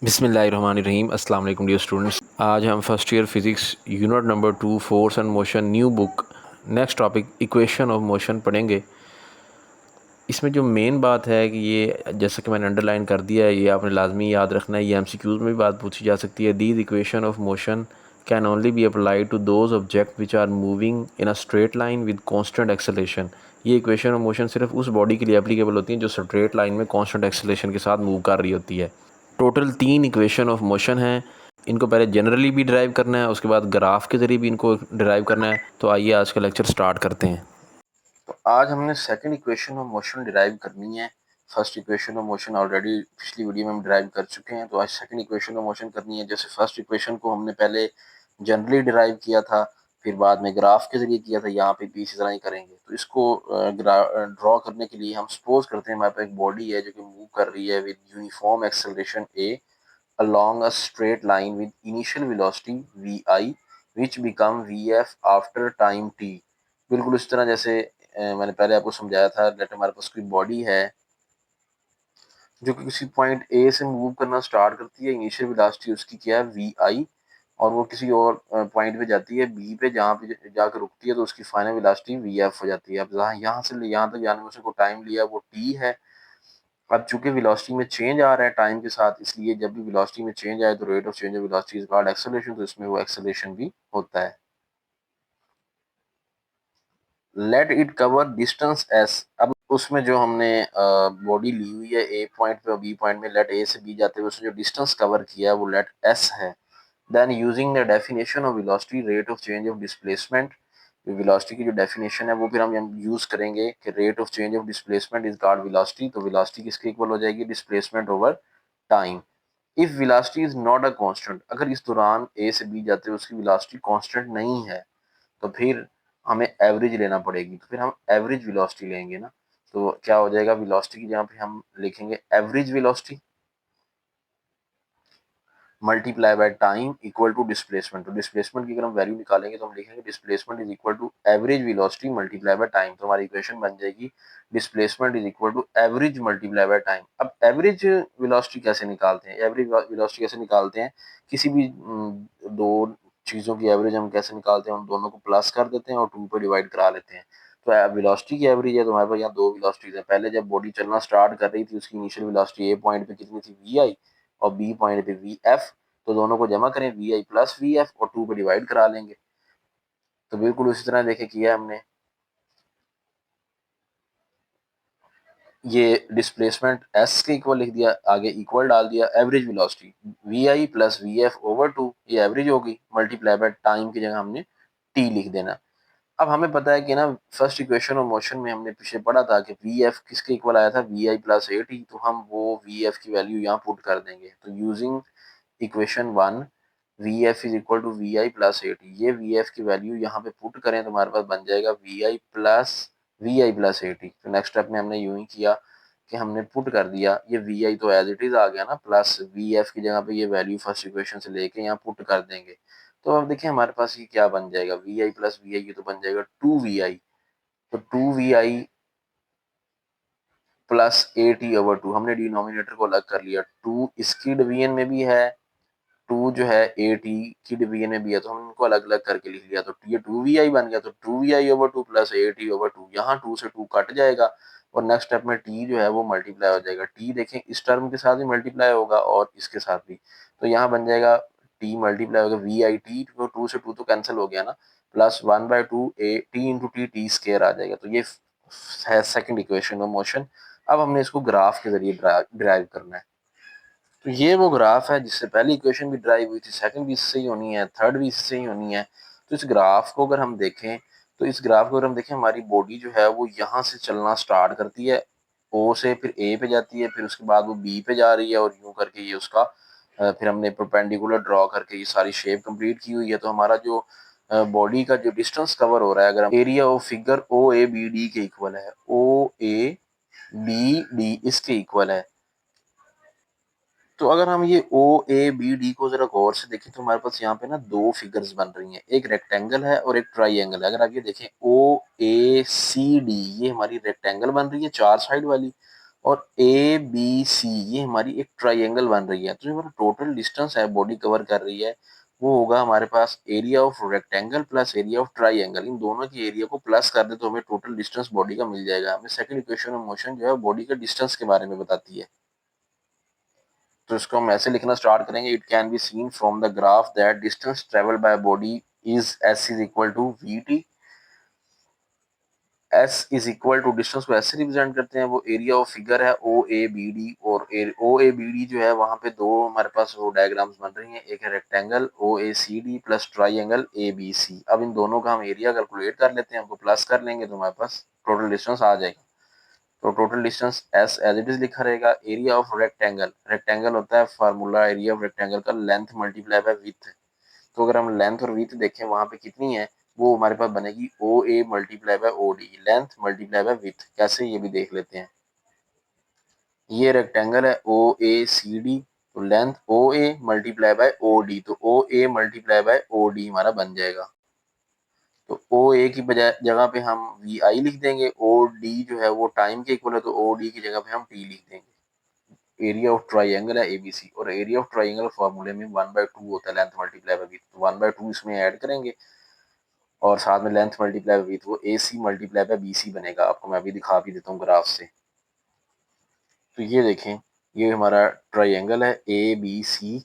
बिस्मिल्लाहिर्रहमानिर्रहीम। अस्सलाम वालेकुम डियर स्टूडेंट्स। आज हम first year physics unit number 2 force and motion new book next topic equation of motion पढ़ेंगे। इसमें जो मेन बात है कि ये जैसा कि मैंने अंडरलाइन कर दिया है, ये आपने लाजमी याद रखना है। ये एमसीक्यूज़ में भी बात पूछी जा सकती है। These equation of motion can only be applied to those object which are moving in a straight line with constant acceleration. ये इक्वेशन ऑफ मोशन सिर्फ उस बॉडी के लिए एप्लीकेबल होती हैं जो स्ट्रेट लाइन में कॉन्स्टेंट एक्सेलेरेशन के साथ मूव कर रही होती है। टोटल 3 इक्वेशन ऑफ मोशन हैं। इनको पहले जनरली भी डिराइव करना है, उसके बाद ग्राफ के ज़रिए भी इनको डिराइव करना है। तो आइए आज का लेक्चर स्टार्ट करते हैं। तो आज हमने second equation of motion derive करनी है। First equation of motion already पिछली वीडियो में हम डिराइव कर चुके हैं, तो आज सेकंड इक्वेशन ऑफ मोशन करनी है। जैसे फर्स्ट इक्वेशन को हमने पहले जनरली डिराइव किया था, फिर बाद में ग्राफ के ज़रिए किया था, यहाँ पे भी इसी तरह ही करेंगे। तो इसको ड्रॉ करने के लिए हम सपोज करते हैं हमारे पास एक बॉडी है जो कि मूव कर रही है with uniform acceleration A along a straight line with initial velocity vi which become vf after time t। बिल्कुल इस तरह जैसे मैंने पहले आपको समझाया था। लेट हमारे पास कोई बॉडी है जो कि किसी पॉइंट ए से मूव करना स्टार्ट करती है। इनिशियल वेलोसिटी उसकी क्या है, वी आई, और वो किसी और पॉइंट पे जाती है बी पे, जहाँ पे जाकर रुकती है तो उसकी फाइनल वेलोसिटी वी एफ हो जाती है। अब यहाँ से यहाँ तक जाने में उसको टाइम लिया वो टी है। अब चूंकि वेलोसिटी में चेंज आ रहा है टाइम के साथ, इसलिए जब भी वेलोसिटी में चेंज आए तो rate of change of velocity is called acceleration. तो इसमें वो एक्सेलरेशन भी होता है। Let it cover distance S. अब उसमें जो हमने बॉडी ली हुई है ए पॉइंट पे और बी पॉइंट में, लेट ए से बी जाते हुए उसने जो डिस्टेंस कवर किया है वो लेट एस है। Then using the definition of velocity rate of change of displacement, velocity की जो डेफिनेशन है वो फिर हम यूज करेंगे कि rate of change of displacement is called velocity. तो वेलोसिटी किसके इक्वल हो जाएगी, displacement over time. If velocity is not a constant, अगर इस दौरान ए से बी जाते हुए उसकी वेलोसिटी कांस्टेंट नहीं है तो फिर हमें एवरेज लेना पड़ेगी। तो फिर हम एवरेज वेलोसिटी लेंगे ना। तो क्या हो जाएगा, वेलोसिटी की जगह पे हम लिखेंगे average velocity multiply by time equal to displacement. तो डिस्प्लेसमेंट की अगर हम वैल्यू निकालेंगे तो हम लिखेंगे displacement is equal to average velocity multiply by time. तो हमारी इक्वेशन बन जाएगी displacement is equal to average multiply by time. अब एवरेज वेलोसिटी कैसे निकालते हैं, एवरेज वेलोसिटी कैसे निकालते हैं, किसी भी दो चीज़ों की एवरेज हम कैसे निकालते हैं, उन दोनों को प्लस कर देते हैं और 2 पे डिवाइड करा लेते हैं। तो वेलोसिटी की एवरेज है तो हमारे पास यहाँ दो वेलोसिटीज है। पहले जब बॉडी चलना स्टार्ट कर रही थी उसकी इनिशियल वेलोसिटी ए पॉइंट पे कितनी थी, वी आई, और बी पॉइंट पे वी एफ। तो दोनों को जमा करें, V I plus V F, और 2 पे डिवाइड करा लेंगे। तो बिल्कुल उसी तरह देखे किया हमने। ये डिस्प्लेसमेंट एस के इक्वल लिख दिया, आगे इक्वल डाल दिया average velocity V I plus V F over 2, ये एवरेज होगी, मल्टीप्लाई बाय टाइम की जगह हमने टी लिख देना। अब हमें पता है कि ना फर्स्ट इक्वेशन ऑफ मोशन में हमने पीछे पढ़ा था कि वी एफ किसके इक्वल आया था, V I plus A T. तो हम वो वी एफ की वैल्यू यहाँ पुट कर देंगे। तो using equation 1 V F is equal to V I plus A T, ये वी एफ की वैल्यू यहाँ पे पुट करें तो हमारे पास बन जाएगा V I plus A T. तो नेक्स्ट स्टेप में हमने यूं ही किया कि हमने पुट कर दिया, ये वी आई तो एज इट इज आ गया ना, प्लस वी एफ की जगह पे ये वैल्यू फर्स्ट इक्वेशन से लेके यहाँ पुट कर देंगे। तो अब देखिए हमारे पास ये क्या बन जाएगा, V I plus V I, ये तो बन जाएगा टू वी आई। तो two V I plus A T over two, हमने डिनोमिनेटर को अलग कर लिया। टू इसकी डिवीजन में भी है, टू जो है ए टी की डिवीजन में भी है, तो हम इनको अलग अलग करके लिख लिया। तो ये टू वी आई बन गया। तो two V I over two plus A T over two, यहाँ टू से टू कट जाएगा और नेक्स्ट स्टेप में टी जो है वो मल्टीप्लाई हो जाएगा। टी देखें इस टर्म के साथ भी मल्टीप्लाई होगा और इसके साथ भी। तो यहाँ बन जाएगा टी मल्टीप्लाई होगा वी आई टी, तो टू से टू तो कैंसिल हो गया ना, plus 1/2 A T into T, T square आ जाएगा। तो ये है सेकंड इक्वेशन ऑफ मोशन। अब हमने इसको ग्राफ के जरिए ड्राइव करना है। तो ये वो ग्राफ है जिससे पहली इक्वेशन भी ड्राइव हुई थी, सेकंड भी इससे ही होनी है, थर्ड भी इससे ही होनी है। तो इस ग्राफ को अगर हम देखें, तो इस ग्राफ को अगर हम देखें, हमारी बॉडी जो है वो यहाँ से चलना स्टार्ट करती है ओ से, फिर ए पे जाती है, फिर उसके बाद वो बी पे जा रही है, और यूं करके ये उसका फिर हमने परपेंडिकुलर ड्रॉ करके ये सारी शेप कंप्लीट की हुई है। तो हमारा जो बॉडी का जो डिस्टेंस कवर हो रहा है, अगर हम area of figure O A B D के इक्वल है, ओ ए बी डी इसके इक्वल है। तो अगर हम ये ओ ए बी डी को जरा गौर से देखें तो हमारे पास यहाँ पे ना दो फिगर्स बन रही हैं, एक रेक्टेंगल है और एक ट्राइंगल है। अगर आप ये देखें ओ ए सी डी, ये हमारी रेक्टेंगल बन रही है चार साइड वाली, और ए बी सी ये हमारी एक ट्राइंगल बन रही है। तो जो हमारा टोटल डिस्टेंस है बॉडी कवर कर रही है वो होगा हमारे पास area of rectangle plus area of triangle. इन दोनों की एरिया को प्लस कर दे तो हमें टोटल डिस्टेंस बॉडी का मिल जाएगा। हमें सेकंड इक्वेशन ऑफ मोशन जो है बॉडी के डिस्टेंस के बारे में बताती है। तो इसको हम ऐसे लिखना स्टार्ट करेंगे, it can be seen from the graph that distance travel by body is S is equal to V T. S is equal to distance को ऐसे रिप्रेजेंट करते हैं, वो एरिया ऑफ फिगर है ओ ए बी डी। और ओ A B D जो है वहां पे दो हमारे पास वो डायग्राम्स बन रही हैं, एक है rectangle O A C D plus triangle A B C. अब इन दोनों का हम एरिया कैलकुलेट कर लेते हैं, हमको प्लस कर लेंगे तो हमारे पास टोटल डिस्टेंस आ जाएगा। तो total distance S as it is लिखा रहेगा। एरिया ऑफ रेक्टेंगल, रेक्टेंगल होता है फार्मूला एरिया ऑफ रेक्टेंगल का लेंथ मल्टीप्लाई बाय विड्थ। तो अगर हम लेंथ और विड्थ देखें वहां पे कितनी है, वो हमारे पास बनेगी O A multiply by O D, length multiply by width. कैसे ये भी देख लेते हैं। ये रेक्टेंगल है ओ ए सी डी, तो length O A multiply by O D, तो O A multiply by O D हमारा बन जाएगा। तो ओ ए की बजाय जगह पे हम वी आई लिख देंगे, ओ डी जो है वो टाइम के इक्वल है तो ओ डी की जगह पे हम टी लिख देंगे। एरिया ऑफ ट्राइंगल है एबीसी, और एरिया ऑफ ट्राइंगल फॉर्मूले में 1/2 होता है लेंथ मल्टीप्लाई बाय विड्थ, तो 1/2 इसमें ऐड करेंगे और साथ में लेंथ मल्टीप्लाई बाय विड्थ, वो ए C multiply by B C बनेगा। आपको मैं अभी दिखा भी देता हूँ ग्राफ से। तो ये देखें, ये हमारा ट्राइंगल है ए बी सी।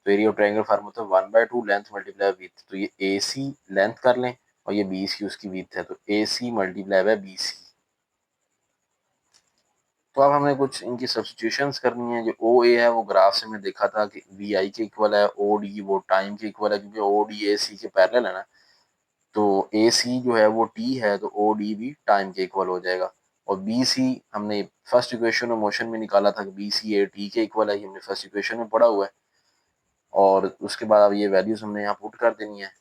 तो एरिया ऑफ ट्राइंगल फार्मूला होता है 1/2 लेंथ मल्टीप्लाई विड्थ। तो ये ए सी लेंथ कर लें और ये बी सी उसकी विड्थ है, तो ए C multiply by B C. तो अब हमें कुछ इनकी सब्स्टिट्यूशंस करनी है। जो ओ ए है वो ग्राफ से मैं देखा था कि वी आई के इक्वल है, ओ डी वो टाइम के इक्वल है, क्योंकि ओ डी ए सी के पैरेलल है ना। तो ए सी जो है वो टी है, तो ओ डी भी टाइम के इक्वल हो जाएगा। और बी सी हमने फर्स्ट इक्वेशन ऑफ मोशन में निकाला था कि बी सी ए टी के इक्वल है, ये हमने फर्स्ट इक्वेशन में पढ़ा हुआ है। और उसके बाद अब ये वैल्यूज हमने यहाँ पुट कर देनी है।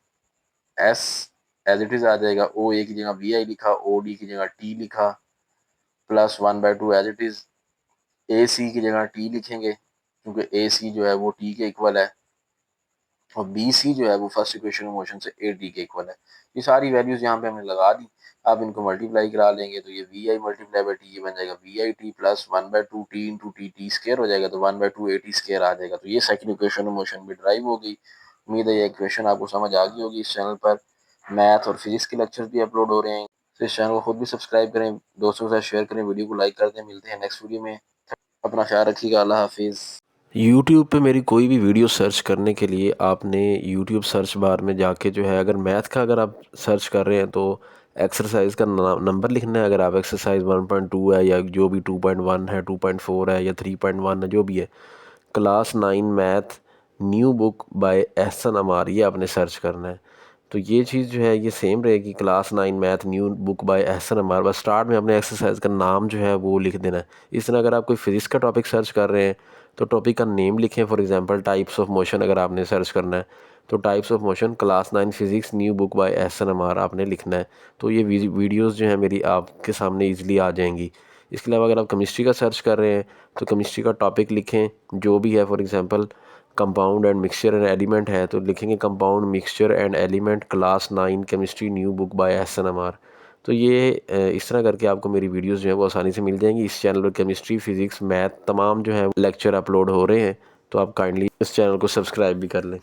एस एज इट इज आ जाएगा, ओ ए की जगह वी आई लिखा, ओ डी की जगह टी लिखा, प्लस 1/2 एज इट इज। ए सी की जगह टी लिखेंगे क्योंकि ए सी जो है वो टी के इक्वल है, और बी सी जो है वो फर्स्ट इक्वेशन ऑफ मोशन से ए टी के इक्वल है। ये सारी वैल्यूज यहाँ पे हमने लगा दी। अब इनको मल्टीप्लाई करा लेंगे तो ये V I multiply by T ये बन जाएगा V I T plus 1/2 T into T, T square हो जाएगा तो 1/2 ए टी स्केयर आ जाएगा। तो ये सेकंड इक्वेशन ऑफ मोशन भी ड्राइव हो गई। उम्मीद है ये इक्वेशन आपको समझ आ गई होगी। इस चैनल पर मैथ और फिजिक्स के लेक्चर्स भी अपलोड हो रहे हैं, तो इस चैनल को खुद भी सब्सक्राइब करें, दोस्तों के साथ शेयर करें, वीडियो को लाइक कर दें। मिलते हैं नेक्स्ट वीडियो में, अपना ख्याल रखिएगा, अल्लाह हाफिज़। यूट्यूब पे मेरी कोई भी वीडियो सर्च करने के लिए आपने यूट्यूब सर्च बार में जाके जो है, अगर मैथ का अगर आप सर्च कर रहे हैं तो एक्सरसाइज का नंबर लिखना है। अगर आप एक्सरसाइज 1.2 है या जो भी 2.1 है, 2.4 है या 3.1 है, जो भी है, class 9 math new book by Ehsan Amar, ये आपने सर्च करना है। तो ये चीज़ जो है ये सेम रहेगी, class 9 math new book by Ehsan Amar. बस स्टार्ट में अपने एक्सरसाइज का नाम जो है वो लिख देना है। इस तरह अगर आप कोई फिजिक्स का टॉपिक सर्च कर रहे हैं तो टॉपिक का नेम लिखें। For example types of motion अगर आपने सर्च करना है तो types of motion class 9 physics new book by Ehsan Amar आपने लिखना है। तो ये वीडियोज़ जो है मेरी आपके सामने ईजिली आ जाएंगी। इसके अलावा अगर आप केमिस्ट्री का सर्च कर रहे हैं तो केमिस्ट्री का टॉपिक लिखें जो भी है। For example compound and mixture and element है तो लिखेंगे compound mixture and element class 9 chemistry new book by Ehsan Amar. तो ये इस तरह करके आपको मेरी वीडियोस जो है वो आसानी से मिल जाएंगी। इस चैनल पर केमिस्ट्री फिजिक्स मैथ तमाम जो है लेक्चर अपलोड हो रहे हैं, तो आप काइंडली इस चैनल को सब्सक्राइब भी कर लें।